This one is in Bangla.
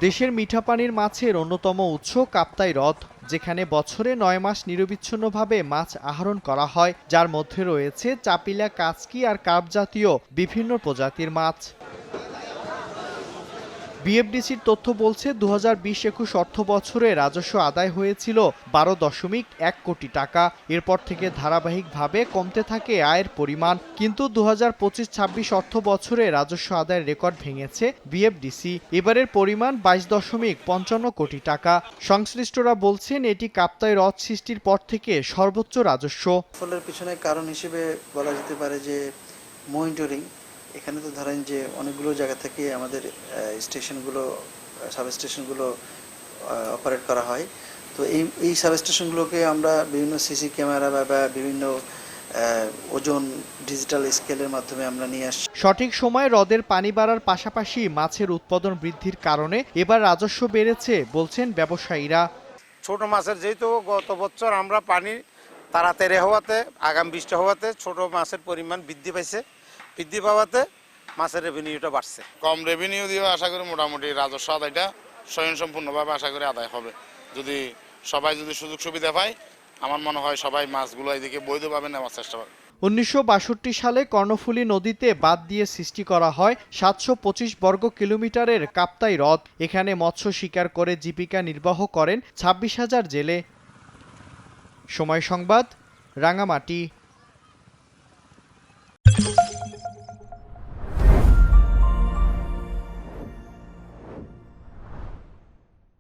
দেশের মিঠা পানির মাছের অন্যতম উৎস কাপ্তাই হ্রদ, যেখানে বছরে ৯ মাস নিরবিচ্ছিন্নভাবে মাছ আহরণ করা হয়, যার মধ্যে রয়েছে চাপিলা, কাচকি আর কার্প জাতীয় বিভিন্ন প্রজাতির মাছ। বিএফডিসির তথ্য বলছে ২০২০-২১ অর্থ বছরে রাজস্ব আদায় হয়েছিল ১২.১ কোটি টাকা। এরপর থেকে ধারাবাহিকভাবে কমতে থাকে আয়ের পরিমাণ, কিন্তু ২০২৫-২৬ অর্থ বছরে রাজস্ব আদায়ের রেকর্ড ভেঙেছে বিএফডিসি। এবারের পরিমাণ ২২.৫৫ কোটি টাকা। সংশ্লিষ্টরা বলছেন এটি কাপ্তাই হ্রদ সৃষ্টির পর থেকে সর্বোচ্চ রাজস্ব। ফলের পিছনে কারণ হিসেবে বলা যেতে পারে যে মনিটরিং। এখানে তো ধরেন যে অনেকগুলো জায়গা থেকে আমাদের স্টেশনগুলো, সাবস্টেশনগুলো অপারেট করা হয়। তো এই সাবস্টেশনগুলোকে আমরা বিভিন্ন সিসি ক্যামেরা বা বিভিন্ন ওজন ডিজিটাল স্কেলের মাধ্যমে আমরা নিয়ে আসছি। সঠিক সময়ে হ্রদের পানি বাড়ার পাশাপাশি মাছের উৎপাদন বৃদ্ধির কারণে এবার রাজস্ব বেড়েছে বলছেন ব্যবসায়ীরা। ছোট মাছের যেহেতু গত বছর আমরা পানি তাড়াতাড়ি হওয়াতে, আগাম বৃষ্টি হওয়াতে ছোট মাছের পরিমাণ বৃদ্ধি পাইছে। বৃদ্ধি পাওয়াতে মাছের রেভিনিউটা বাড়ছে। কম রেভিনিউ দিয়ে আশা করি মোটামুটি রাজস্ব আদায়টা স্বয়ংসম্পূর্ণভাবে আশা করি আদায় হবে। যদি সবাই সুযোগ সুবিধা পায়, আমার মনে হয় সবাই মাছগুলো এদিকে বৈধভাবে নেওয়ার চেষ্টা করবে। ১৯৬২ সালে কর্ণফুলী নদীতে বাঁধ দিয়ে সৃষ্টি করা হয় ৭২৫ বর্গ কিলোমিটারের কাপ্তাই হ্রদ। এখানে মৎস্য শিকার করে জীবিকা নির্বাহ করেন ২৬,০০০ জেলে। সময় সংবাদ, রাঙামাটি।